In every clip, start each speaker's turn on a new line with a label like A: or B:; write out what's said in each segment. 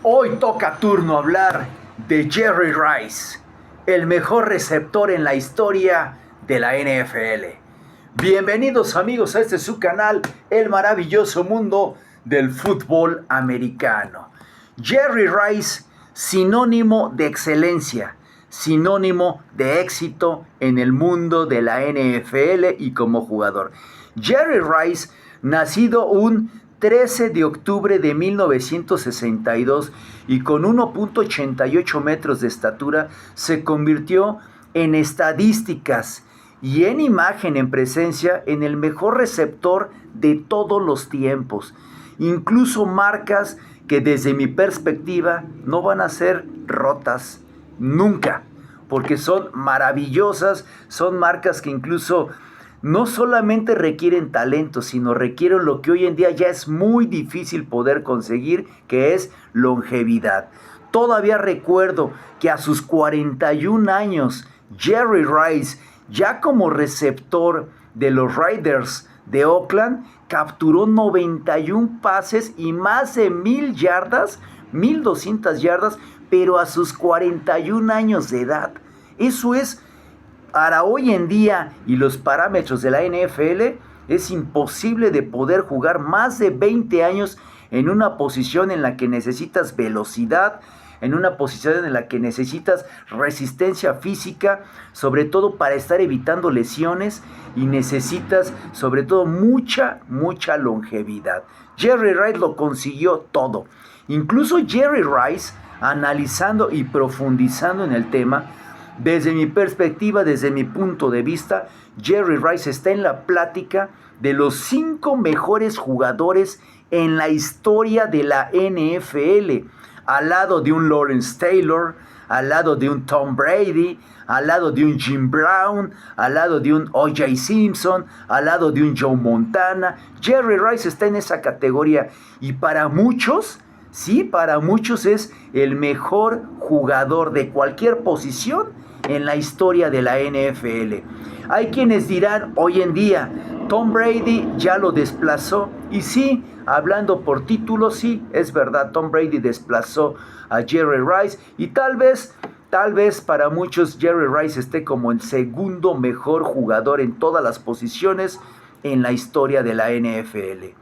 A: Hoy toca turno hablar de Jerry Rice, el mejor receptor en la historia de la NFL. Bienvenidos amigos a este su canal, el maravilloso mundo del fútbol americano. Jerry Rice, sinónimo de excelencia, sinónimo de éxito en el mundo de la NFL y como jugador. Jerry Rice, nacido un 13 de octubre de 1962 y con 1.88 metros de estatura, se convirtió en estadísticas y en imagen, en presencia, en el mejor receptor de todos los tiempos. Incluso marcas que desde mi perspectiva no van a ser rotas nunca, porque son maravillosas, son marcas que incluso no solamente requieren talento, sino requieren lo que hoy en día ya es muy difícil poder conseguir, que es longevidad. Todavía recuerdo que a sus 41 años, Jerry Rice, ya como receptor de los Raiders de Oakland, capturó 91 pases y más de 1,000 yardas, 1,200 yardas, pero a sus 41 años de edad. Eso es, para hoy en día y los parámetros de la NFL, es imposible de poder jugar más de 20 años en una posición en la que necesitas velocidad, en una posición en la que necesitas resistencia física, sobre todo para estar evitando lesiones, y necesitas sobre todo mucha longevidad. Jerry Rice lo consiguió todo. Incluso Jerry Rice, analizando y profundizando en el tema, desde mi perspectiva, desde mi punto de vista, Jerry Rice está en la plática de los 5 mejores jugadores en la historia de la NFL, al lado de un Lawrence Taylor, al lado de un Tom Brady, al lado de un Jim Brown, al lado de un O.J. Simpson, al lado de un Joe Montana. Jerry Rice está en esa categoría y para muchos, sí, para muchos es el mejor jugador de cualquier posición en la historia de la NFL. Hay quienes dirán hoy en día, Tom Brady ya lo desplazó. Y sí, hablando por títulos, sí, es verdad, Tom Brady desplazó a Jerry Rice. Y tal vez para muchos Jerry Rice esté como el segundo mejor jugador en todas las posiciones en la historia de la NFL.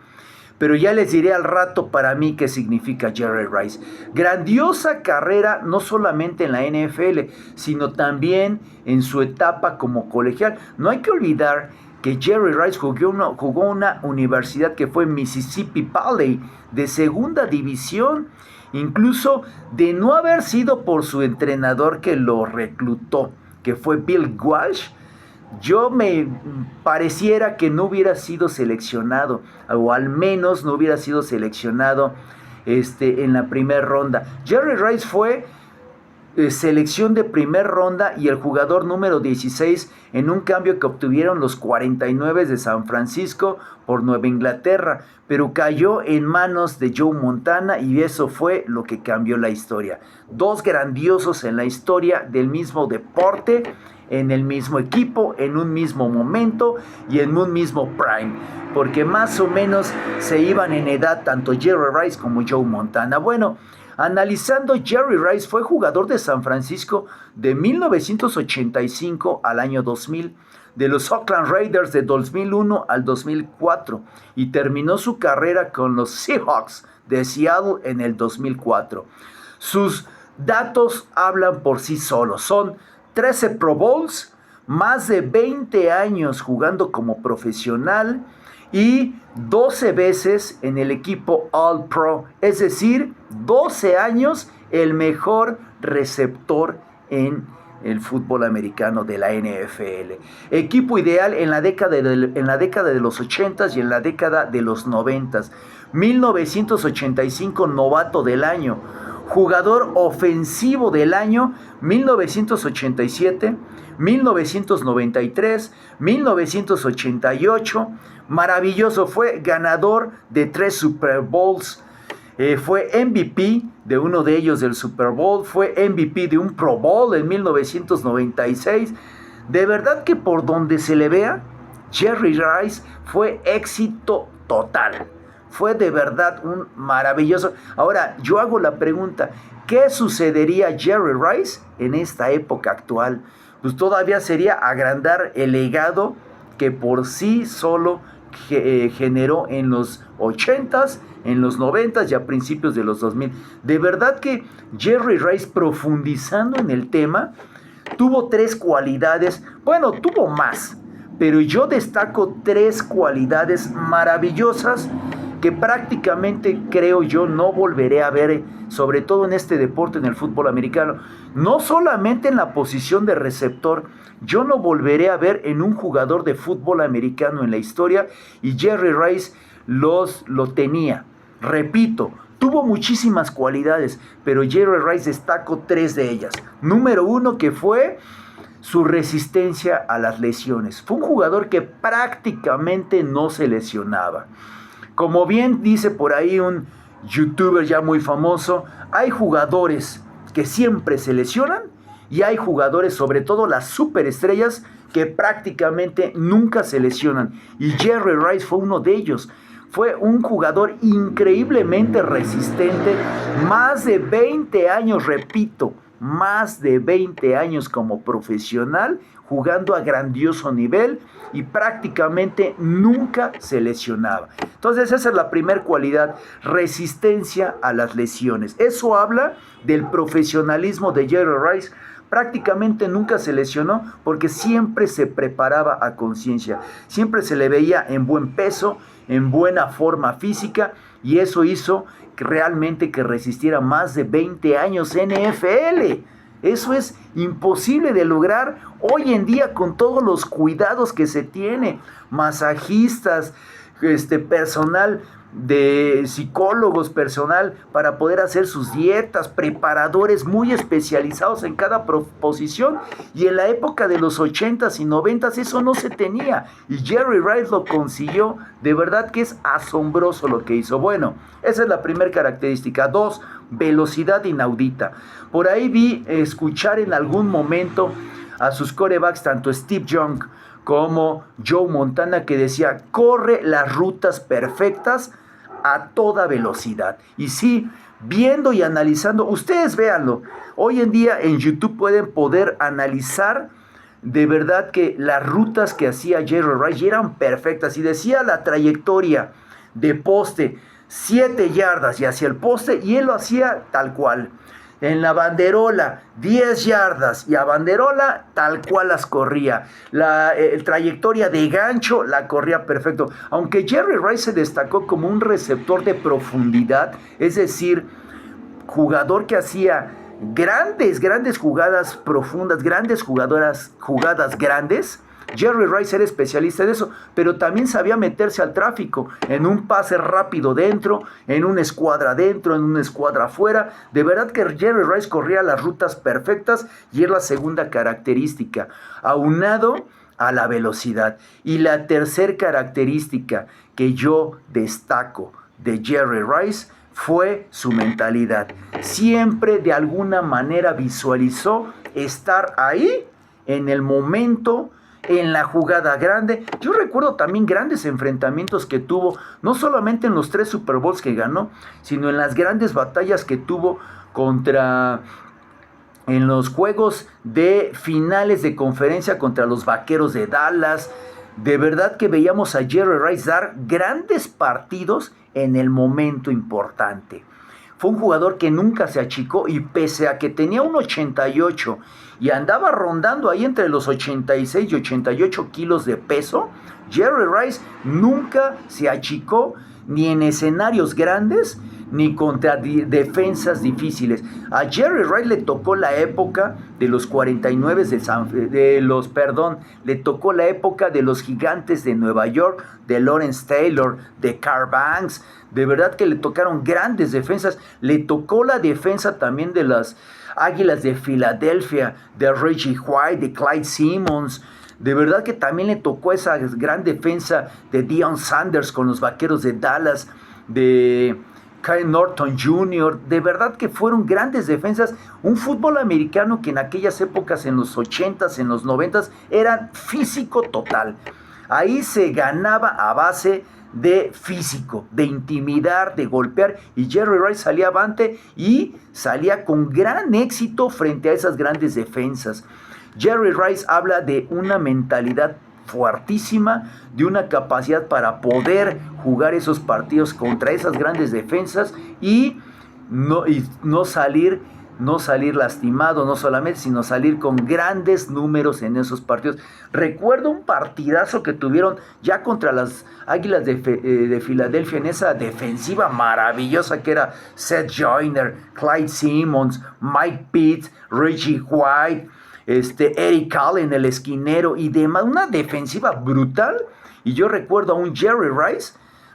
A: Pero ya les diré al rato para mí qué significa Jerry Rice. Grandiosa carrera no solamente en la NFL, sino también en su etapa como colegial. No hay que olvidar que Jerry Rice jugó una universidad que fue Mississippi Valley, de segunda división. Incluso de no haber sido por su entrenador que lo reclutó, que fue Bill Walsh, yo me pareciera que no hubiera sido seleccionado, o al menos no hubiera sido seleccionado en la primera ronda. Jerry Rice fue selección de primera ronda y el jugador número 16 en un cambio que obtuvieron los 49 de San Francisco por Nueva Inglaterra, pero cayó en manos de Joe Montana y eso fue lo que cambió la historia. 2 grandiosos en la historia del mismo deporte, en el mismo equipo, en un mismo momento y en un mismo prime, porque más o menos se iban en edad tanto Jerry Rice como Joe Montana. Bueno, analizando, Jerry Rice fue jugador de San Francisco de 1985 al año 2000, de los Oakland Raiders de 2001 al 2004 y terminó su carrera con los Seahawks de Seattle en el 2004. Sus datos hablan por sí solos. Son 13 Pro Bowls, más de 20 años jugando como profesional y 12 veces en el equipo All Pro, es decir, 12 años el mejor receptor en el fútbol americano de la NFL. Equipo ideal en la década de los 80s y en la década de los 90s. 1985 novato del año. Jugador ofensivo del año 1987, 1993, 1988. Maravilloso, fue ganador de 3 Super Bowls. Fue MVP de uno de ellos del Super Bowl. Fue MVP de un Pro Bowl en 1996. De verdad que por donde se le vea, Jerry Rice fue éxito total. Fue de verdad un maravilloso. Ahora, yo hago la pregunta, ¿qué sucedería Jerry Rice en esta época actual? Pues todavía sería agrandar el legado que por sí solo generó en los 80s, en los 90s y a principios de los 2000. De verdad que Jerry Rice, profundizando en el tema, tuvo tres cualidades, bueno, tuvo más, pero yo destaco tres cualidades maravillosas que prácticamente creo yo no volveré a ver, sobre todo en este deporte, en el fútbol americano. No solamente en la posición de receptor, yo no volveré a ver en un jugador de fútbol americano en la historia, y Jerry Rice lo tenía. Repito, tuvo muchísimas cualidades, pero Jerry Rice destacó tres de ellas. Número uno, que fue su resistencia a las lesiones. Fue un jugador que prácticamente no se lesionaba. Como bien dice por ahí un youtuber ya muy famoso, hay jugadores que siempre se lesionan y hay jugadores, sobre todo las superestrellas, que prácticamente nunca se lesionan. Y Jerry Rice fue uno de ellos. Fue un jugador increíblemente resistente, más de 20 años, repito, más de 20 años como profesional, jugando a grandioso nivel y prácticamente nunca se lesionaba. Entonces esa es la primera cualidad, resistencia a las lesiones. Eso habla del profesionalismo de Jerry Rice. Prácticamente nunca se lesionó porque siempre se preparaba a conciencia. Siempre se le veía en buen peso, en buena forma física, y eso hizo realmente que resistiera más de 20 años en NFL. Eso es imposible de lograr hoy en día con todos los cuidados que se tiene. Masajistas, personal de psicólogos, personal para poder hacer sus dietas, preparadores muy especializados en cada posición, y en la época de los 80s y 90s eso no se tenía, y Jerry Rice lo consiguió. De verdad que es asombroso lo que hizo. Bueno, esa es la primera característica. Dos, velocidad inaudita. Por ahí escuchar en algún momento a sus quarterbacks, tanto Steve Young como Joe Montana, que decía, corre las rutas perfectas a toda velocidad. Y sí, viendo y analizando, ustedes véanlo, hoy en día en YouTube pueden poder analizar de verdad que las rutas que hacía Jerry Rice eran perfectas. Y decía la trayectoria de poste, 7 yardas y hacia el poste, y él lo hacía tal cual. En la banderola, 10 yardas, y a banderola tal cual las corría. La trayectoria de gancho la corría perfecto. Aunque Jerry Rice se destacó como un receptor de profundidad, es decir, jugador que hacía grandes jugadas profundas, jugadas grandes. Jerry Rice era especialista en eso, pero también sabía meterse al tráfico, en un pase rápido dentro, en una escuadra dentro, en una escuadra afuera. De verdad que Jerry Rice corría las rutas perfectas, y es la segunda característica, aunado a la velocidad. Y la tercera característica que yo destaco de Jerry Rice fue su mentalidad. Siempre de alguna manera visualizó estar ahí en el momento, en la jugada grande. Yo recuerdo también grandes enfrentamientos que tuvo, no solamente en los 3 Super Bowls que ganó, sino en las grandes batallas que tuvo en los juegos de finales de conferencia contra los Vaqueros de Dallas. De verdad que veíamos a Jerry Rice dar grandes partidos en el momento importante. Fue un jugador que nunca se achicó, y pese a que tenía un 88 y andaba rondando ahí entre los 86 y 88 kilos de peso, Jerry Rice nunca se achicó, ni en escenarios grandes, ni contra defensas difíciles. A Jerry Rice le tocó la época de los 49 le tocó la época de los Gigantes de Nueva York, de Lawrence Taylor, de Carl Banks. De verdad que le tocaron grandes defensas. Le tocó la defensa también de las Águilas de Filadelfia, de Reggie White, de Clyde Simmons. De verdad que también le tocó esa gran defensa de Deion Sanders con los Vaqueros de Dallas, de Kyle Norton Jr. De verdad que fueron grandes defensas. Un fútbol americano que en aquellas épocas, en los 80s, en los 90s, era físico total. Ahí se ganaba a base de físico, de intimidar, de golpear, y Jerry Rice salía avante y salía con gran éxito frente a esas grandes defensas. Jerry Rice habla de una mentalidad fuertísima, de una capacidad para poder jugar esos partidos contra esas grandes defensas y no salir lastimado, no solamente, sino salir con grandes números en esos partidos. Recuerdo un partidazo que tuvieron ya contra las Águilas de Filadelfia, en esa defensiva maravillosa que era Seth Joyner, Clyde Simmons, Mike Pitts, Reggie White, Eric Allen, el esquinero, y demás. Una defensiva brutal. Y yo recuerdo a un Jerry Rice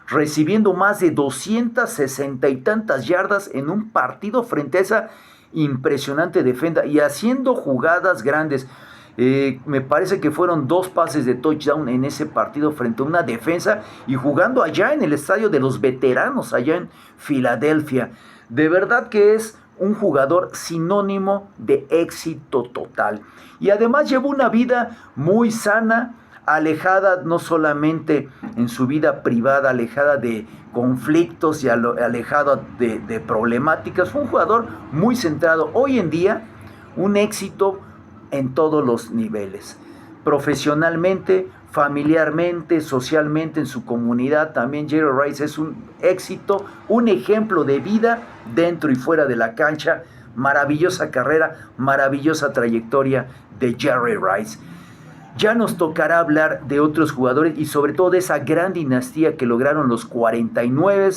A: recibiendo más de 260 y tantas yardas en un partido frente a esa impresionante defensa y haciendo jugadas grandes. Me parece que fueron 2 pases de touchdown en ese partido frente a una defensa y jugando allá en el estadio de los veteranos, allá en Filadelfia. De verdad que es un jugador sinónimo de éxito total. Y además llevó una vida muy sana, alejada no solamente en su vida privada, alejada de conflictos y alejada de problemáticas. Fue un jugador muy centrado. Hoy en día, un éxito en todos los niveles. Profesionalmente, familiarmente, socialmente, en su comunidad. También Jerry Rice es un éxito, un ejemplo de vida dentro y fuera de la cancha. Maravillosa carrera, maravillosa trayectoria de Jerry Rice. Ya nos tocará hablar de otros jugadores y sobre todo de esa gran dinastía que lograron los 49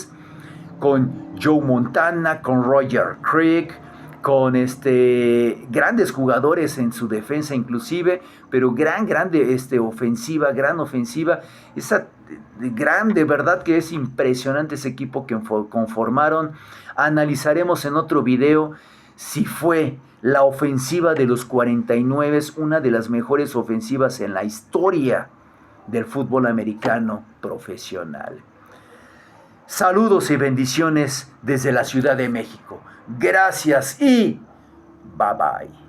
A: con Joe Montana, con Roger Craig, con grandes jugadores en su defensa inclusive, pero gran ofensiva, gran ofensiva. Esa de verdad que es impresionante ese equipo que conformaron. Analizaremos en otro video si fue la ofensiva de los 49 una de las mejores ofensivas en la historia del fútbol americano profesional. Saludos y bendiciones desde la Ciudad de México. Gracias y bye bye.